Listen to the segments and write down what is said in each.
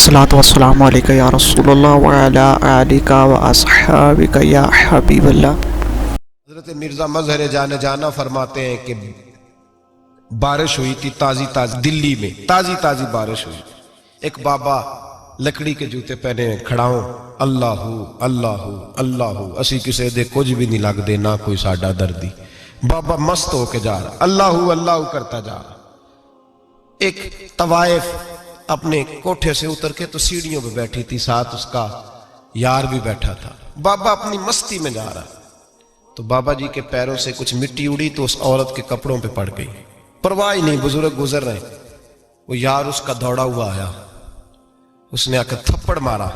الصلاۃ والسلام علیکہ یا رسول اللہ وعلی آلک واصحابک یا حبیب اللہ۔ حضرت مرزا مظہر جانا فرماتے ہیں کہ بارش ہوئی تھی تازی دلی میں تازی بارش ہوئی۔ ایک بابا لکڑی کے جوتے پہنے کھڑا ہوں، اللہ اللہ اللہ اسی کسے دے کچھ بھی نہیں لگ دے نہ کوئی ساڈا دردی۔ بابا مست ہو کے جا رہا، اللہ اللہ کرتا جا رہا۔ ایک طوائف اپنے کوٹھے سے اتر کے تو سیڑھیوں پہ بیٹھی تھی، ساتھ اس کا یار بھی بیٹھا تھا۔ بابا اپنی مستی میں جا رہا تو بابا جی کے پیروں سے کچھ مٹی اڑی تو اس عورت کے کپڑوں پہ پڑ گئی، پرواہ ہی نہیں، بزرگ گزر رہے۔ وہ یار اس کا دوڑا ہوا آیا، اس نے آ کے تھپڑ مارا،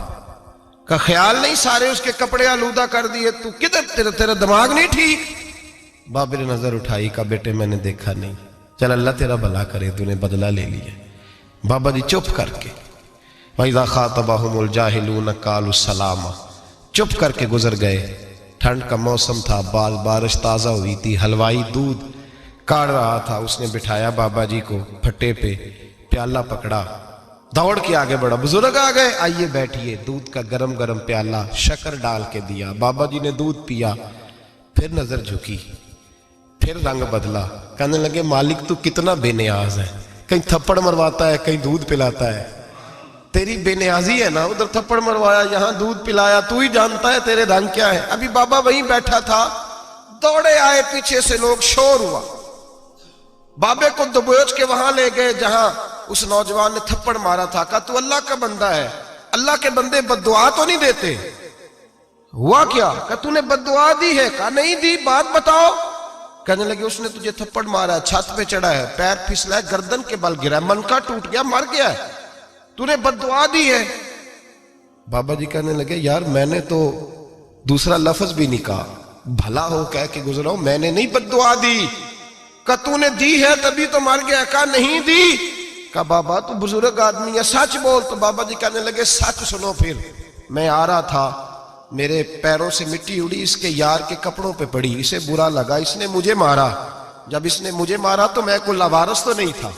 کا خیال نہیں سارے اس کے کپڑے آلودہ کر دیے، تو کدھر تیرا دماغ نہیں ٹھیک؟ بابا نے نظر اٹھائی، کہا بیٹے میں نے دیکھا نہیں، چل اللہ تیرا بھلا کرے، تو نے بدلہ لے لیا۔ بابا جی چپ کر کے وَإِذَا خَاطَبَهُمُ الْجَاهِلُونَ قَالُوا السَّلَامَ، چپ کر کے گزر گئے۔ ٹھنڈ کا موسم تھا، بارش تازہ ہوئی تھی، حلوائی دودھ کاڑ رہا تھا، اس نے بٹھایا بابا جی کو پھٹے پہ، پیالہ پکڑا، دوڑ کے آگے بڑھا، بزرگ آ گئے، آئیے بیٹھیے۔ دودھ کا گرم پیالہ شکر ڈال کے دیا، بابا جی نے دودھ پیا، پھر نظر جھکی، پھر رنگ بدلا، کہنے لگے مالک تو کتنا بے نیاز ہے، کہیں تھپڑ مرواتا ہے کہیں دودھ پلاتا ہے، تیری بے نیازی ہے نا، ادھر تھپڑ مروایا یہاں دودھ پلایا، تو ہی جانتا ہے تیرے رنگ کیا ہے۔ ابھی بابا وہیں بیٹھا تھا، دوڑے آئے پیچھے سے لوگ، شور ہوا، بابے کو دبوچ کے وہاں لے گئے جہاں اس نوجوان نے تھپڑ مارا تھا، کہا تو اللہ کا بندہ ہے، اللہ کے بندے بد دعا تو نہیں دیتے؟ ہوا کیا؟ کہا تو نے بد دعا دی ہے؟ کہا نہیں دی، بات بتاؤ۔ کہنے لگے اس نے تجھے تھپڑ مارا ہے، چھت پہ چڑھا ہے، پیر پھسلا ہے، گردن کے بل گرا ہے، منکا ٹوٹ گیا، مر گیا ہے، تو نے بد دعا دی ہے۔ بابا جی کہنے لگے یار میں نے تو دوسرا لفظ بھی نہیں کہا، بھلا ہو کہہ کے گزرا ہوں، میں نے نہیں بد دعا دی۔ کہا تو نے دی ہے تبھی تو مر گیا، کہا نہیں دی۔ کہا بابا تو بزرگ آدمی ہے، سچ بول۔ تو بابا جی کہنے لگے سچ سنو، پھر میں آ رہا تھا، میرے پیروں سے مٹی اڑی، اس کے یار کے کپڑوں پہ پڑی، اسے برا لگا، اس نے مجھے مارا۔ جب اس نے مجھے مارا تو میں کوئی لاوارث تو نہیں تھا،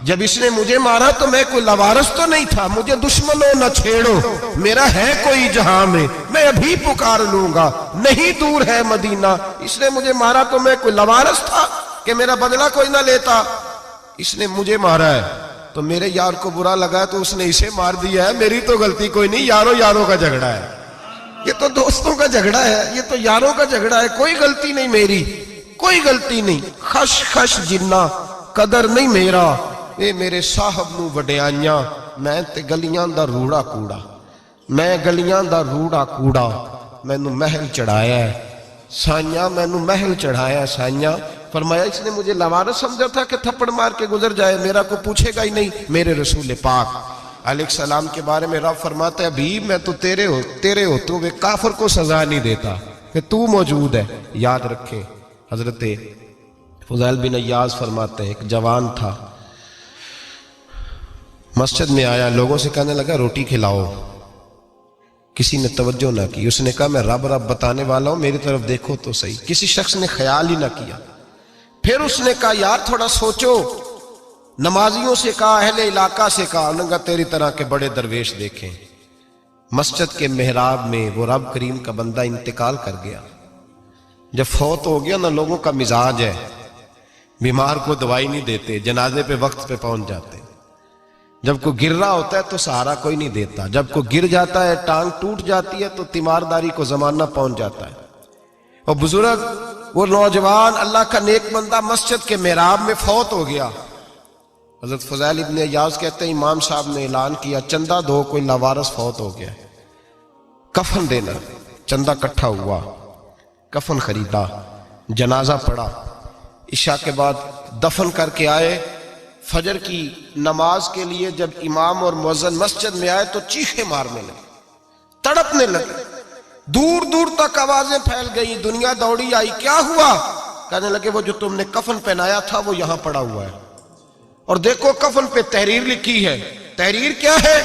جب اس نے مجھے مارا تو میں کوئی لاوارث تو نہیں تھا، مجھے دشمنوں نہ چھیڑو، میرا ہے کوئی جہاں میں ابھی پکار لوں گا، نہیں دور ہے مدینہ۔ اس نے مجھے مارا تو میں کوئی لاوارث تھا کہ میرا بدلہ کوئی نہ لیتا؟ اس نے مجھے مارا ہے تو میرے یار کو برا لگا تو اس نے اسے مار دیا ہے، میری تو غلطی کوئی نہیں، یاروں کا جھگڑا ہے، یہ تو دوستوں کا جھگڑا ہے، یہ تو یاروں کا جھگڑا ہے، کوئی غلطی نہیں میری، کوئی غلطی نہیں۔ خش جنہ قدر نہیں میرا، اے میرے صاحب نو وڈیاں، میں تے گلیاں دا روڑا کوڑا، میں گلیاں دا روڑا کوڑا، میں نو محل چڑھایا ہے سائیاں، میں نو محل چڑھایا ہے سائیاں۔ فرمایا اس نے مجھے لاوارث سمجھا تھا کہ تھپڑ مار کے گزر جائے، میرا کو پوچھے گا ہی نہیں۔ میرے رسول پاک علیہ السلام کے بارے میں رب فرماتا ہے ابھی میں تو تیرے ہوتے ہوئے کافر کو سزا نہیں دیتا کہ تو موجود ہے۔ یاد رکھیں حضرت فضیل بن عیاض فرماتے ہیں ایک جوان تھا، مسجد میں آیا، لوگوں سے کہنے لگا روٹی کھلاؤ، کسی نے توجہ نہ کی، اس نے کہا میں رب بتانے والا ہوں، میری طرف دیکھو تو صحیح، کسی شخص نے خیال ہی نہ کیا۔ پھر اس نے کہا یار تھوڑا سوچو، نمازیوں سے کہا، اہل علاقہ سے کہا، انہوں نے کہا تیری طرح کے بڑے درویش دیکھیں۔ مسجد کے محراب میں وہ رب کریم کا بندہ انتقال کر گیا۔ جب فوت ہو گیا نا، لوگوں کا مزاج ہے، بیمار کو دوائی نہیں دیتے، جنازے پہ وقت پہ پہنچ جاتے، جب کوئی گر رہا ہوتا ہے تو سہارا کوئی نہیں دیتا، جب کوئی گر جاتا ہے ٹانگ ٹوٹ جاتی ہے تو تیمارداری کو زمانہ پہنچ جاتا ہے۔ اور بزرگ وہ نوجوان اللہ کا نیک بندہ مسجد کے محراب میں فوت ہو گیا۔ حضرت فضیل ابن عیاض کہتے ہیں امام صاحب نے اعلان کیا چندہ دو، کوئی لاوارث فوت ہو گیا، کفن دینا۔ چندہ کٹھا ہوا، کفن خریدا، جنازہ پڑھا، عشاء کے بعد دفن کر کے آئے۔ فجر کی نماز کے لیے جب امام اور مؤذن مسجد میں آئے تو چیخیں مارنے لگے، تڑپنے لگے، دور دور تک آوازیں پھیل گئی، دنیا دوڑی آئی، کیا ہوا؟ کہنے لگے وہ جو تم نے کفن پہنایا تھا وہ یہاں پڑا ہوا ہے، اور دیکھو کفن پہ تحریر لکھی ہے۔ تحریر کیا ہے؟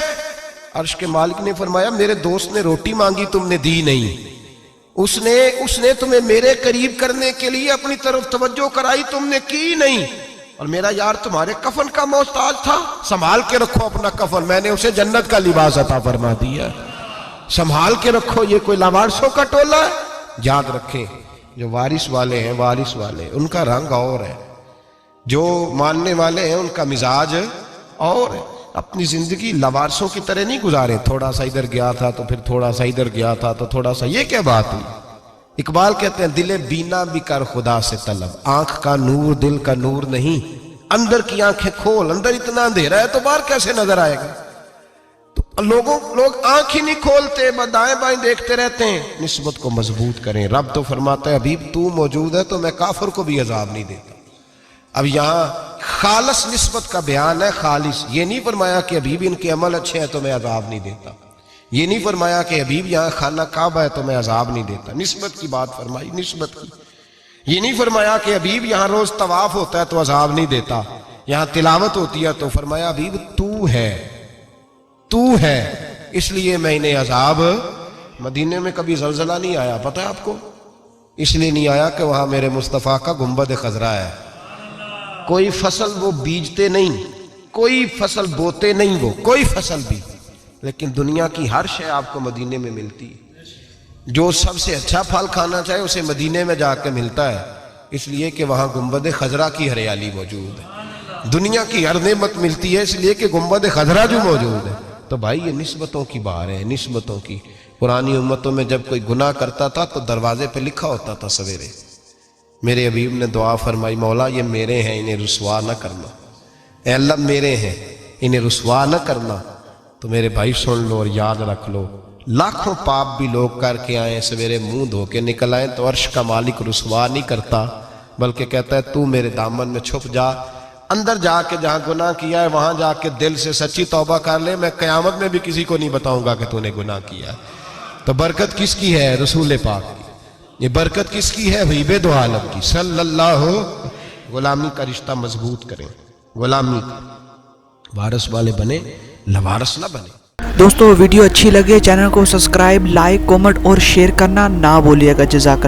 عرش کے مالک نے فرمایا میرے دوست نے روٹی مانگی تم نے دی نہیں، اس نے تمہیں میرے قریب کرنے کے لیے اپنی طرف توجہ کرائی تم نے کی نہیں، اور میرا یار تمہارے کفن کا محتاج تھا، سنبھال کے رکھو اپنا کفن، میں نے اسے جنت کا لباس عطا فرما دیا، سنبھال کے رکھو، یہ کوئی لاوارثوں کا ٹولہ ہے۔ یاد رکھیں جو وارث والے ہیں، وارث والے ان کا رنگ اور ہے، جو ماننے والے ہیں ان کا مزاج اور ہے۔ اپنی زندگی لاوارثوں کی طرح نہیں گزارے، تھوڑا سا ادھر گیا تھا تو پھر تھوڑا سا ادھر گیا تھا تو تھوڑا سا، یہ کیا بات ہوئی؟ اقبال کہتے ہیں دل بینا بھی کر خدا سے طلب، آنکھ کا نور دل کا نور نہیں، اندر کی آنکھیں کھول، اندر اتنا اندھیرا ہے تو باہر کیسے نظر آئے گا؟ تو لوگ آنکھ ہی نہیں کھولتے، دائیں بائیں دیکھتے رہتے ہیں۔ نسبت کو مضبوط کریں، رب تو فرماتا ہے حبیب تو موجود ہے تو میں کافر کو بھی عذاب نہیں دیتا۔ اب یہاں خالص نسبت کا بیان ہے، خالص، یہ نہیں فرمایا کہ حبیب ان کے عمل اچھے ہیں تو میں عذاب نہیں دیتا، یہ نہیں فرمایا کہ حبیب یہاں خانہ کعبہ ہے تو میں عذاب نہیں دیتا، نسبت کی بات فرمائی، نسبت کی۔ یہ نہیں فرمایا کہ حبیب یہاں روز طواف ہوتا ہے تو عذاب نہیں دیتا، یہاں تلاوت ہوتی ہے تو فرمایا حبیب تو ہے اس لیے میں انہیں عذاب۔ مدینے میں کبھی زلزلہ نہیں آیا، پتہ ہے آپ کو؟ اس لیے نہیں آیا کہ وہاں میرے مصطفیٰ کا گنبد خضرا ہے، کوئی فصل وہ بیجتے نہیں، کوئی فصل بوتے نہیں، وہ کوئی فصل بھی، لیکن دنیا کی ہر شے آپ کو مدینے میں ملتی ہے۔ جو سب سے اچھا پھل کھانا چاہے اسے مدینے میں جا کے ملتا ہے، اس لیے کہ وہاں گنبد خضرا کی ہریالی موجود ہے۔ دنیا کی ہر نعمت ملتی ہے اس لیے کہ گنبد خضرا جو موجود ہے۔ تو بھائی یہ نسبتوں کی بار ہے، نسبتوں کی۔ پرانی امتوں میں جب کوئی گناہ کرتا تھا تو دروازے پہ لکھا ہوتا تھا سویرے، میرے حبیب نے دعا فرمائی مولا یہ میرے ہیں انہیں رسوا نہ کرنا، اے اللہ میرے ہیں انہیں رسوا نہ کرنا۔ تو میرے بھائی سن لو اور یاد رکھ لو، لاکھوں پاپ بھی لوگ کر کے آئیں، سویرے منہ دھو کے نکل آئیں تو عرش کا مالک رسوا نہیں کرتا، بلکہ کہتا ہے تو میرے دامن میں چھپ جا، اندر جا کے جہاں گناہ کیا ہے وہاں جا کے دل سے سچی توبہ کر لے، میں قیامت میں بھی کسی کو نہیں بتاؤں گا کہ تو نے گناہ کیا ہے۔ تو برکت کس کی ہے؟ رسول پاک کی۔ یہ برکت کس کی ہے؟ حبیب دو عالم کی صلی اللہ۔ غلامی کا رشتہ مضبوط کریں، غلامی وارث والے بنے، لوارث نہ بنے۔ دوستو ویڈیو اچھی لگے چینل کو سبسکرائب، لائک، کومنٹ اور شیئر کرنا نہ بھولیے گا۔ جزاک اللہ۔